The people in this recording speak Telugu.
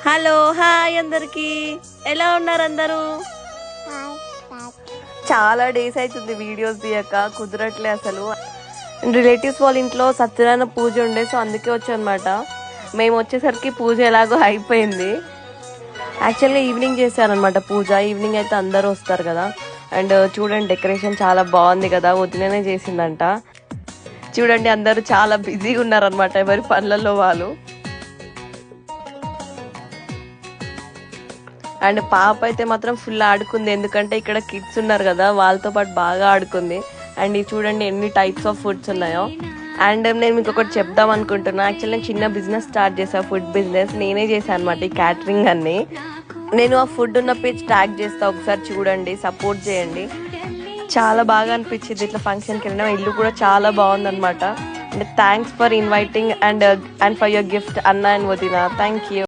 హలో హాయ్ అందరికి, ఎలా ఉన్నారు అందరూ? చాలా డేస్ అవుతుంది వీడియోస్ తీయక, కుదరట్లే అసలు. రిలేటివ్స్ వాళ్ళ ఇంట్లో సత్యనారాయణ పూజ ఉండే, సో అందుకే వచ్చానమాట. మేము వచ్చేసరికి పూజ ఎలాగో అయిపోయింది. యాక్చువల్గా ఈవినింగ్ చేశారనమాట పూజ. ఈవినింగ్ అయితే అందరూ వస్తారు కదా. అండ్ చూడండి డెకరేషన్ చాలా బాగుంది కదా, వదిలేనే చేసిందంట. చూడండి అందరూ చాలా బిజీగా ఉన్నారనమాట, ఎవరి పనులలో వాళ్ళు. అండ్ పాప అయితే మాత్రం ఫుల్ ఆడుకుంది, ఎందుకంటే ఇక్కడ కిడ్స్ ఉన్నారు కదా, వాళ్ళతో పాటు బాగా ఆడుకుంది. అండ్ ఇది చూడండి ఎన్ని టైప్స్ ఆఫ్ ఫుడ్స్ ఉన్నాయో. అండ్ నేను మీకు ఒకటి చెప్దాం అనుకుంటున్నా. యాక్చువల్లీ నేను చిన్న బిజినెస్ స్టార్ట్ చేశాను, ఫుడ్ బిజినెస్. నేనే చేశాను అనమాట ఈ క్యాటరింగ్ అన్ని. నేను ఆ ఫుడ్ ఉన్న పేజ్ ట్యాగ్ చేస్తా, ఒకసారి చూడండి, సపోర్ట్ చేయండి. చాలా బాగా అనిపించింది ఇట్లా ఫంక్షన్కి వెళ్ళినా. ఇల్లు కూడా చాలా బాగుందనమాట. And thanks for inviting and for your gift అన్న అండ్ వదిన. Thank you.